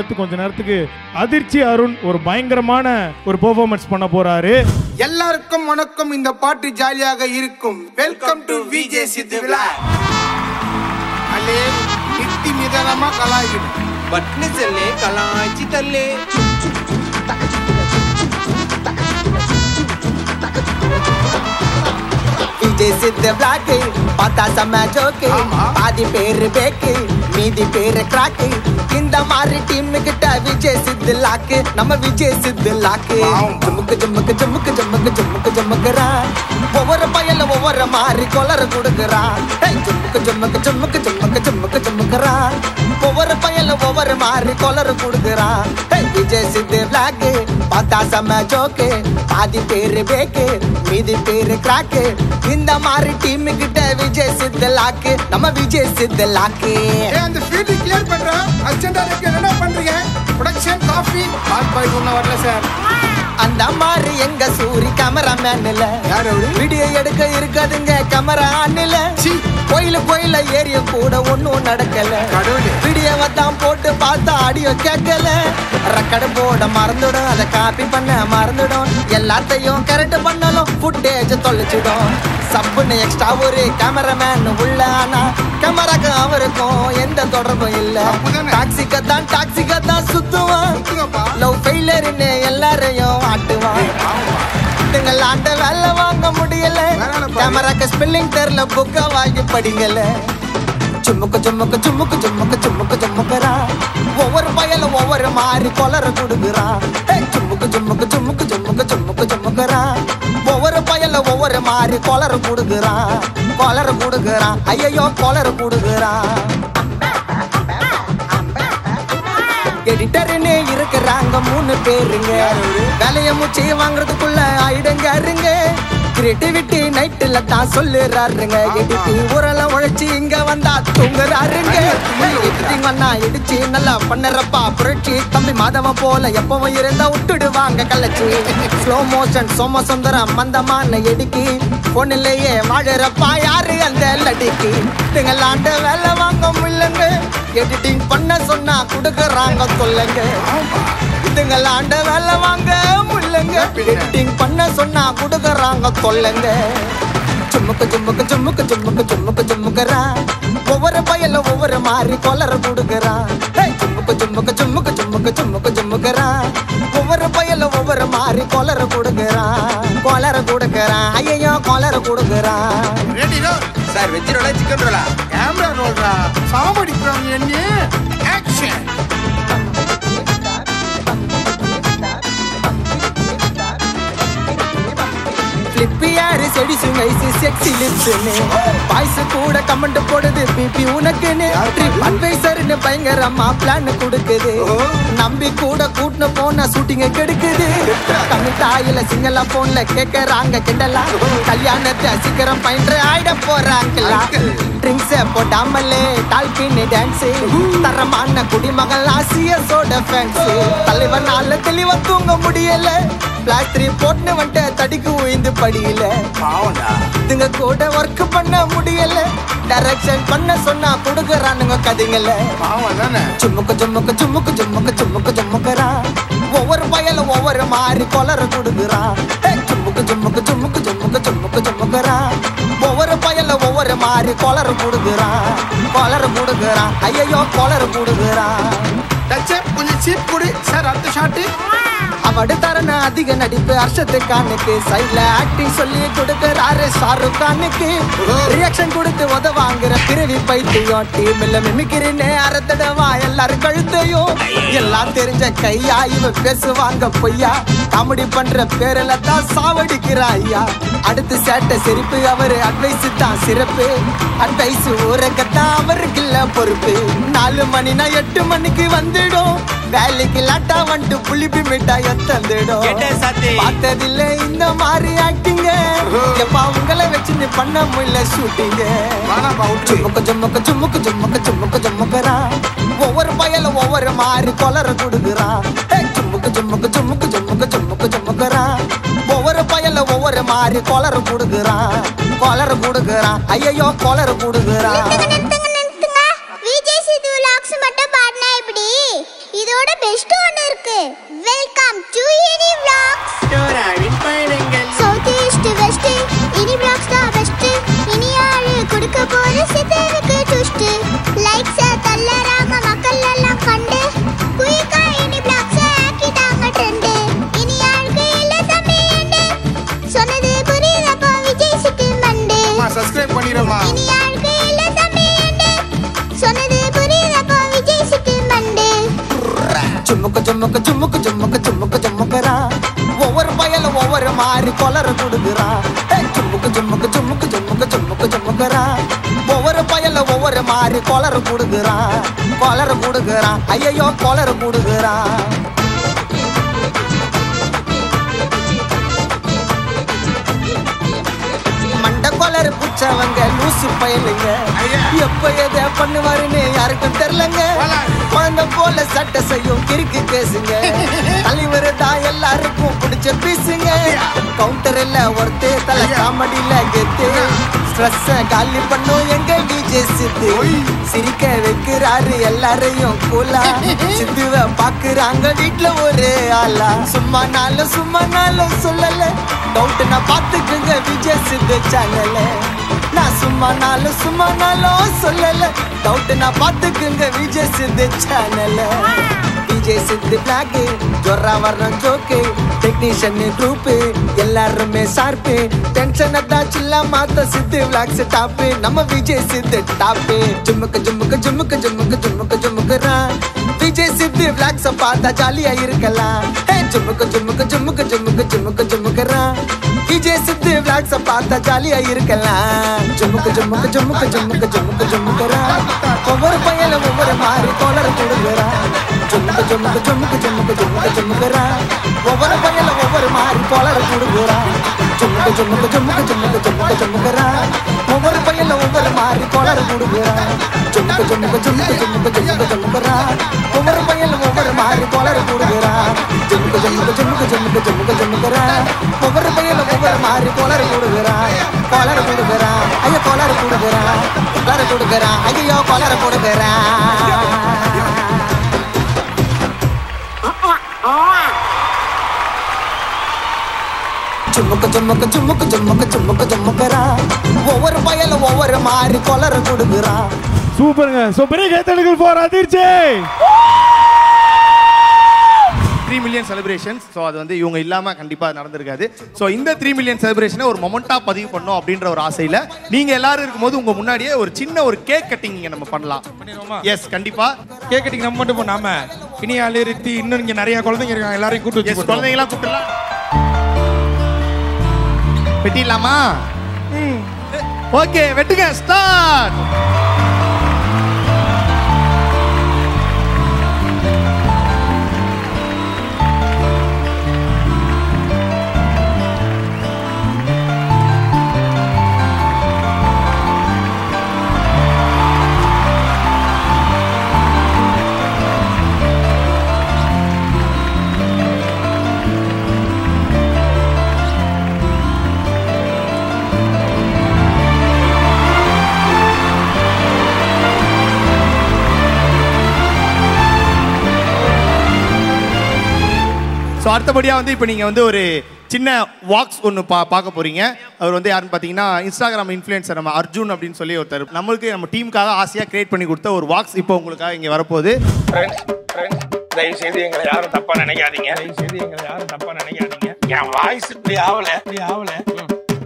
அடுத்து கொஞ்ச நேரத்துக்கு அதிர்ச்சி அருண் ஒரு பயங்கரமான ஒரு பெர்ஃபார்மன்ஸ் பண்ண போறாரு. எல்லாருக்கும் வணக்கம். இந்த பாட்டு ஜாலியாக இருக்கும். வெல்கம் டு விஜே சித்து விழா. அலே நித்தி நிதானமா கலாய்க்கணும். பட்னு செல்லே கலாய்ச்சி தல்லே. விஜய் சித்து பிளாக்கு பார்த்தா செம்ம ஜோக்கு. பாதி பேரு பேக்கு மீதி பேரு கிராக்கு. இந்த மாதிரி டீம் கிட்ட விஜய் சித்து லாக்கு. நம்ம விஜய் சித்து லாக்கு. ஜுமுக்கு ஜுமுக்கு ஜுமுக்கு ஜுமுக்கு ஜுமுக்கு ஜுமுக்குறா. ஒவ்வொரு பயல ஒவ்வொரு மாதிரி கொலர் கொடுக்குறா. ஜுமுக்கு ஜுமுக்கு ஜுமுக்கு ஜுமுக்கு ஜுமுக்கு ஜுமுக்குறா. ஒவ்வொரு பயல ஒவ்வொரு மாதிரி கொலர் கொடுக்குறா. விஜய் சித்து பிளாக்கு பார்த்தா செம்ம ஜோக்கு. பாதி பேரு பேக்கு மீதி பேரு கிராக்கு. இந்த மாதிரி டீம் கிட்ட விஜய் சித்து லாக்கு. நம்ம விஜய் சித்து லாக்கு. அந்த ஃபீல்ட் கிளியர் பண்றோம். அர்ஜென்ட்டா இருக்கு. என்ன பண்றீங்க? ப்ரொடக்ஷன் காபி பால் பாய் ஒண்ணு வரல சார். அந்த மாதிரி எங்க சூரி கேமராமேன் இல்ல. வீடியோ எடுக்க இருக்காதுங்க கேமரா ஆன்ல. கோயில ஏரிய கூட ஒன்னும் நடக்கல. வீடியோவை தான் போட்டு பார்த்தா ஆடியோ கேட்கல. ரெக்கார்டு போட மறந்துடும். அதை காப்பி பண்ண மறந்துடும். எல்லாத்தையும் கரெக்ட் பண்ணாலும் ஃபுட்டேஜ் தொலைச்சிடும். சப்புன்னு எக்ஸ்ட்ரா ஒரு கேமராமேன் உள்ள. ஆனா கேமராக்கு அவருக்கும் எந்த தொடர்பும் இல்ல. டாக்ஸிக்க தான் சுத்துவான். லவ் ஃபெயிலர்னு எல்லாரையும் ஆட்டுவான். இதுங்களாண்ட வேலை வாங்க முடியல. கேமராக்கு ஸ்பெல்லிங் தெரியல. புக்க வாங்கி படிங்கல. சும்முக்கு சும்முக்கு சும்முக்கு சும்முக்கு சும்முக்கு சும்முக்குறா. ஒவ்வொரு பயல ஒவ்வொரு மாதிரி கொலர கொடுக்குறா. சும்முக்கு சும்முக்கு சும்முக்கு சும்முக்கு சும்முக்கு சும்முக்குறா. ஒவ்வொரு பயல ஒவ்வொரு மாதிரி கொலர கொடுக்குறா. கொலர கொடுக்குறா. ஐயோ கொலர கொடுக்குறா. எடிட்டர்னு இருக்கிறாங்க 3 பேருங்க. வேலைய மூச்சு வாங்குறதுக்குள்ள ஆயிடுங்க இருங்க. கிரியேட்டிவிட்டி நைட்டுல தான் சொல்லுறாருங்க. எடிட்டி ஊரெல்லாம் உழைச்சி இங்க வந்தா தூங்குறாருங்க. எடிட்டிங் வந்தா இடிச்சு நல்லா பண்ணறப்பா புரட்சி. தம்பி மாதவ போல எப்பவும் இருந்தா விட்டுடுவாங்க கலச்சி. ஸ்லோ மோஷன் சோம சுந்தரம் மந்தமான எடிக்கி. பொண்ணுலயே வாழறப்பா யாரு அந்த லடிக்கு. இதுங்களாண்ட வேலை வாங்க முடியலங்க. எடிட்டிங் பண்ண சொன்னா கொடுக்கறாங்க சொல்லுங்க. இதுங்களாண்ட வேலை வாங்க முடியலங்க. எடிட்டிங் பண்ண சொன்னா கொடுக்கறாங்க சொல்லுங்க. சும்முக்கு சும்முக்கு சும்முக்கு சும்முக்கு சும்முக்கு சும்முக்குறா. ஒவ்வொரு பயல ஒவ்வொரு மாதிரி கொலர கொடுக்குறா. சும்முக்கு சும்முக்கு சும்முக்கு சும்முக்கு சும்முக்கு சும்முக்குறா. ஒவ்வொரு பயல ஒவ்வொரு மாதிரி கொலர கொடுக்குறா. கொலர கொடுக்குறா. ஐயோ கொலர கொடுக்குறா. Ready roll sir. வெஜ் ரோலா சிக்கன் ரோலா? கேமரா ரோல்ரா. சாவடிக்குறாங்க என்ன? ஆக்ஷன். ஃபிளிப்பியாரு செடிசுங்க செக்ஸி லிப்ஸ்னு. வாய்ஸ் கூட கமெண்ட் போடுது பிபி உனக்குன்னு. அட்வைசர்னு பயங்கரமா பிளான் கொடுக்குது. நம்பி கூட கூட்டின போன ஷூட்டிங்க கெடுக்குது. தமிழ் தாயில சிங்கள போன்ல கேட்கறாங்க கிண்டலா. கல்யாணத்தை சீக்கிரம் பயின்று ஆயிட போறாங்களா. ட்ரிங்க்ஸ் போடாமலே டால்பின்னு டான்ஸ். தரமான குடிமகள் ஆசியஸோட ஃபேன்ஸ். தலைவனால தெளிவா தூங்க முடியல. பிளாஸ்டரி போட்டு வந்துட்டு தடிக்கு உயிந்து படியில. இதுங்க கூட ஒர்க் பண்ண முடியல. டைரக்ஷன் பண்ண சொன்னா கொடுக்குறானுங்க கதைங்கள. சும்முக்கு சும்முக்கு சும்முக்கு சும்முக்கு சும்முக்கு சும்முக்குறா. ஒவ்வொரு பயல ஒவ்வொரு மாதிரி கொலர கொடுக்குறா. சும்முக்கு சும்முக்கு சும்முக்கு சும்முக்கு சும்முக்கு சும்முக்குறா. ஒவ்வொரு பயல ஒவ்வொரு மாதிரி கொலர கொடுக்குறா. கொலர கொடுக்குறா. ஐயோ கொலர கொடுக்குறா. கொஞ்சம் சீப் கொடு சார். அடுத்த ஷாட்டு. அவடு தரன அதிக நடிப்பு அர்ஷத்துக்கானுக்கு. சைட்ல ஆக்டிங் சொல்லி கொடுக்கறாரு ஷாருக் கானுக்கு. ரியாக்ஷன் கொடுத்து உதவாங்கிற பிறவி பைத்தியம். டீம்ல மிமிக்கிறேன்னு அறத்தடவா எல்லாரும் கழுத்தையும். எல்லாம் தெரிஞ்ச கையா இவ பேசுவாங்க பொய்யா. காமெடி பண்ற பேரில தான் சாவடிக்கிறா ஐயா. அடுத்து சேட்ட சிரிப்பு. அவரு அட்வைஸ் தான் சிறப்பு. அட்வைஸ் ஊரக்கத்தான் அவருக்கு இல்ல பொறுப்பு. 4 மணினா 8 மணிக்கு வந்துடும். வேலைக்கு லாட்டா வந்துட்டு புளிப்பி மிட்டாய் தந்துடும். பார்த்ததில்ல இந்த மாதிரி ஆக்டிங்க. எப்பா உங்களை வச்சு நீ பண்ண முடியல ஷூட்டிங்க. சும்முக்கு சும்முக்கு சும்முக்கு சும்முக்கு சும்முக்கு சும்முக்குறா. ஒவ்வொரு பயல ஒவ்வொரு மாதிரி கொலர கொடுக்குறா. சும்முக்கு சும்முக்கு சும்முக்கு சும்முக்கு சும்முக்கு சும்முக்குறா. ஒவ்வொரு பயல ஒவ்வொரு மாதிரி கொலர கொடுக்குறா. கொலர கொடுக்குறா. ஐயோ கொலர கொடுக்குறா. விஜய் சித்து விலாக்ஸ் மட்டும் பாடினா எப்படி? இதோட பெஸ்ட் ஒன்னு இருக்கு. வெல்கம் டு இனி vlogs. டோராவின் பயணங்கள் சவுத் ஈஸ்ட் வெஸ்ட் இனி vlogs தான் பெஸ்ட். இனி யாரு கொடுக்க போற சித்தருக்கு ட்விஸ்ட். லைக்ஸ் தள்ளறாங்க மக்கள் எல்லாம் கண்டு. குயிக்கா இனி vlogs ஆக்கிட்டாங்க ட்ரெண்ட். இனி யாருக்கு இல்ல தம்பி எண்டு. சொன்னது புரியுதப்பா விஜய் சிட்டி மண்டு. சப்ஸ்கிரைப் பண்ணிரமா. இனி யாருக்கு இல்ல தம்பி எண்டு. சொன்னது புரியுதப்பா விஜய் சிட்டி மண்டு. சும்முக்கு சும்முக்கு சும்முக்கு சும்முக்கு சும்முக்கு சும்முக்குறா ஒவ்வொரு பயல ஒவ்வொரு மாதிரி கொலர கொடுக்குறா சும்முக்கு சும்முக்கு சும்முக்கு சும்முக்கு சும்முக்கு சும்முக்குறா ஒவ்வொரு பயல ஒவ்வொரு மாதிரி கொலர கொடுக்குறா ஐயோ கொலர கொடுக்குறா மண்ட கொலர் புச்சவங்க லூசு பயலுங்க எப்ப எதை பண்ணுவாருன்னு யாருக்கும் தெரியலங்க குழந்தை போல சட்டை செய்யும் கிறுக்கு பேசுங்க தலைவர் தான் எல்லாருக்கும் பிடிச்ச பீசுங்க கவுண்டர் இல்ல ஒருத்தே தலை காமெடியில கெத்து ஸ்ட்ரெஸ் காலி பண்ணும் எங்க டிஜே சித்து சிரிக்க வைக்கிறாரு எல்லாரையும் கூலா சித்துவ பாக்குறாங்க வீட்டுல ஒரு ஆளா சும்மா நாளும் சொல்லல டவுட் நான் பாத்துக்குங்க விஜய் சித்து சேனல் நான் சும்மா நாளும் சொல்லல டவுட் நான் பாத்துக்குங்க விஜய் சித்து சேனல் விஜய் சித்து பிளாக் ஜொரா வர்றோம் ஜோக்கு டெக்னீஷியன் குரூப் எல்லாருமே ஷார்ப்பு டென்ஷன் தான் சில்லா மாத்த சித்து விளாக்ஸ் டாப்பு நம்ம விஜய் சித்து டாப்பு ஜும்முக்கு ஜும்முக்கு ஜும்முக்கு ஜும்முக்கு ஜும்முக்கு ஜும்முக்குறா விஜய் சித்து விளாக்ஸ் பார்த்தா ஜாலியா இருக்கலாம் ஜும்முக்கு ஜும்முக்கு ஜும்முக்கு ஜும்முக்கு ஜும்முக்கு ஜும்முக்குறா விஜய் சித்து விளாக்ஸ் பார்த்தா ஜாலியா இருக்கலாம் ஜும்முக்கு ஜும்முக்கு ஜும்முக்கு ஜும்முக்கு ஜும்முக்கு ஜும்முக்குறா ஒவ்வொரு பையல ஒவ்வொரு மாதிரி கொலர் கொடுக்குறா ஜும்முக்கு ஜும்முக்கு ஜும்முக்கு ஜும்முக்கு ஜும்முக்கு ஜும்முக்குறா ஒவ்வொரு பையல ஒவ்வொரு மாதிரி கொலர் கொடுக்குறா ஜும்முக்கு ஜும்முக்கு ஜும்முக்கு ஜும்முக்கு ஜும்முக்கு ஜும்முக்குறா ஒவ்வொரு பையல ஒவ்வொரு மாதிரி கொலர் கொடுக்குறா ஜும்முக்கு ஜும்முக்கு ஜும்முக்கு ஜும்முக்கு ஜும்முக்கு ஜும்முக்குறா ஒவ்வொரு பையல ஒவ்வொரு மாதிரி கொலர் கொடுக்குறா ஜும்முக்கு ஜும்முக்கு ஜும்முக்கு ஜும்முக்கு ஜும்முக்கு ஜும்முக்குறா ஒவ்வொரு பையல ஒவ்வொரு மாதிரி கொலர் கொடுக்குறா ஐயோ கொலர் கொடுக்குறா ஐயோ கொலர் கொடுக்குறா சும்முக்கு சும்முக்கு சும்முக்கு சும்முக்கு சும்முக்கு சும்முக்குறா ஒவ்வொரு பயல ஒவ்வொரு மாதிரி கொலர கொடுக்குறா சூப்பருங்க. சோ பெரிய கைத்தட்டல் போற அதிர்ச்சி 3 மில்லியன் செலிப்ரேஷன்ஸ். ஸோ அது வந்து இவங்க இல்லாமல் கண்டிப்பாக நடந்திருக்காது. ஸோ இந்த 3 மில்லியன் செலிப்ரேஷனை ஒரு மொமெண்ட்டாக பதிவு பண்ணோம் அப்படின்ற ஒரு ஆசையில் நீங்கள் எல்லாரும் இருக்கும்போது உங்கள் முன்னாடியே ஒரு சின்ன ஒரு கேக் கட்டிங் இங்கே நம்ம பண்ணலாம். எஸ் கண்டிப்பாக கேக் கட்டிங் நம்ம மட்டும் பண்ணாம இனி அலிருத்தி இன்னும் இங்கே நிறைய குழந்தைங்க இருக்காங்க எல்லாரையும் கூட்டு வச்சு குழந்தைங்களாம் கூப்பிடலாம். வெட்டிடலாமா? ஓகே வெட்டுங்க. ஸ்டார்ட். ஸோ அடுத்தபடியாக வந்து இப்போ நீங்கள் வந்து ஒரு சின்ன வாக்ஸ் ஒன்று பார்க்க போகிறீங்க. அவர் வந்து யாருன்னு பார்த்தீங்கன்னா இன்ஸ்டாகிராம் இன்ஃப்ளூயன்சர் நம்ம அர்ஜுன் அப்படின்னு சொல்லி ஒருத்தர் நம்மளுக்கு நம்ம டீமுக்காக ஆசையாக கிரியேட் பண்ணி கொடுத்த ஒரு வாக்ஸ் இப்போ உங்களுக்காக இங்கே வரப்போகுது. தயவு செய்து எங்களை யாரும் தப்பா நினைக்காதீங்க. என் வாய்ஸ் இப்படி ஆகல.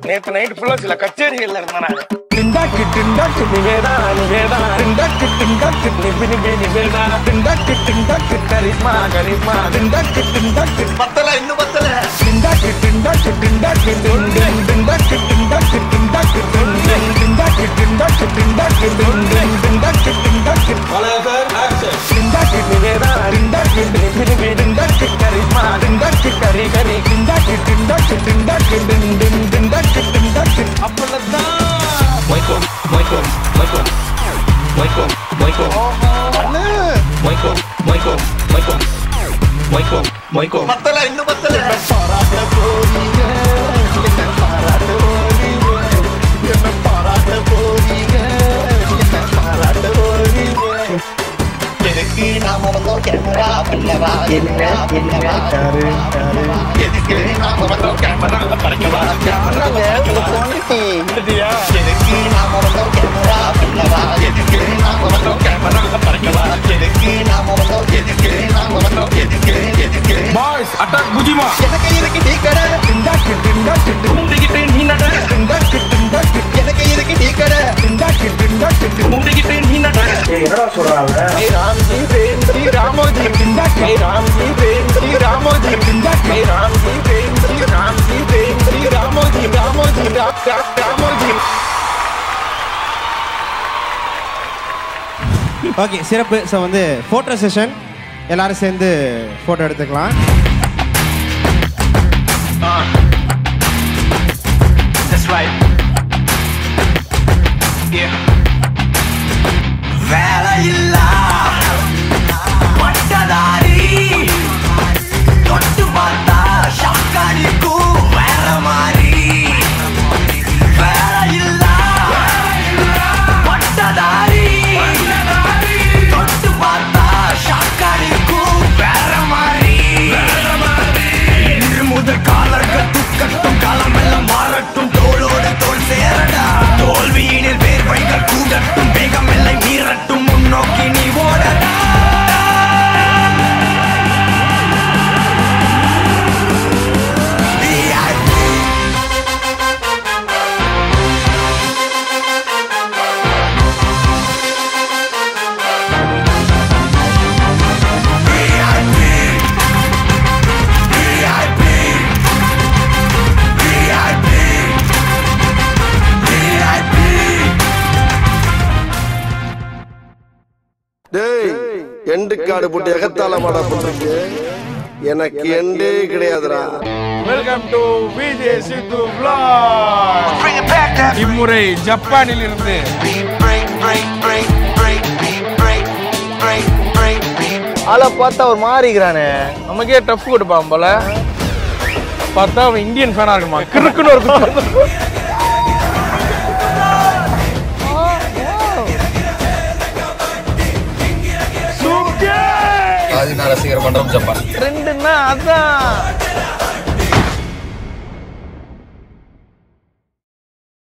நேற்று நைட் ஃபுல்லா சில கச்சேரிகள்ல இருந்தேன் நான். டிண்டாக்கு டிண்டாக்கு நிவேதா நிவேதா டிண்டாக்கு டிண்டாக்கு நிபினிபி நிவேதா டிண்டாக்கு டிண்டாக்கு கரிஷ்மா கரிஷ்மா டிண்டாக்கு டிண்டாக்கு பத்தல இன்னும் பத்தல டிண்டாக்கு டிண்டாக்கு டிண்டாக்கு டிண்டாக்கு டிண்டாக்கு டிண்டாக்கு டிண்டாக்கு டிண்டாக்கு டிண்டாக்கு டிண்டாக்கு டிண்டாக்கு டிண்டாக்கு பலவர் ஆக்சன் டிண்டாக்கு நிவேதா டிண்டாக்கு நிபினிபி டிண்டாக்கு கரிஷ்மா டிண்டாக்கு கரி கரி டிண்டாக்கு டிண்டாக்கு டிண்டாக்கு டிண்டாக்கு டிண்டாக்கு அப்பளதான் Michael, Michael, Michael, Michael, Michael, Michael, Michael, Michael, Michael, Michael. பத்தல இன்னும் பத்தல. பாராட்ட போறீங்க, என்ன பாராட்ட போறீங்க, என்ன பாராட்ட போறீங்க, என்ன பாராட்ட போறீங்க. எதுக்கு நாம வந்தோம் கேமரா பண்ணவா என்ன எதுக்கு நாம வந்தோம் கேமரா பறக்கவா எதுக்கு நாம வந்தோம் கேமரா பண்ணவா எதுக்கு நாம வந்தோம் கேமரா பறக்கவா எதுக்கு நாம வந்தோம் எதுக்கு பாய்ஸ் அட்டாக் புஜிமா எனக்கு இருக்கு டீ கடை முண்டிக்கிட்டு நீ நட எனக்கு இருக்கு டீ கடை முண்டிக்கிட்டு நீ நட என்னடா சொல்றாங்க ராம்ஜி பிரேம் ஸ்ரீ ராமோஜி ராம்ஜி பிரேம் ஸ்ரீ ராமோஜி ராம்ஜி பிரேம் ஸ்ரீ ராம்ஜி பிரேம் ஸ்ரீ ராமோஜி ராமோஜி ஓகே சிறப்பு. ஸோ வந்து ஃபோட்டோ செஷன் எல்லாரும் சேர்ந்து ஃபோட்டோ எடுத்துக்கலாம். That's right. Yeah. வேலையில்லா பட்டதாரி தொட்டு பார்த்தா ஷாக்காடிக்கும் வேற மாதிரி வேலையில்லா பட்டதாரி தொட்டு பார்த்தா ஷாக்காடிக்கும் வேற மாதிரி முதல் காலர்கள் துக்கட்டும் காலமெல்லாம் மாறட்டும் தோளோடு தோல் சேரடா தோல்வியினில் வேர்வைகள் கூடட்டும் வேகம் எல்லை மீறட்டும் முன்னோக்கி நீ ஓடடா எண்டு காடு போட்டு எகத்தால மாடப்பட்டிருக்கு. எனக்கு எண்டே கிடையாதுடா. Welcome to Vijay Sidhu vlog. இம்முறை ஜப்பானில் இருந்து ஆளை பார்த்தா ஒரு மாறிக்கிறானே, நமக்கே டஃப் கொடுப்பான் போல. பார்த்தா அவன் இந்தியன் ஃபேனா இருக்குமா, கிறுக்குன்னு ஒரு ரசிகர் மன்றம் ஜப்பான் ட்ரெண்டுன்னா அதான்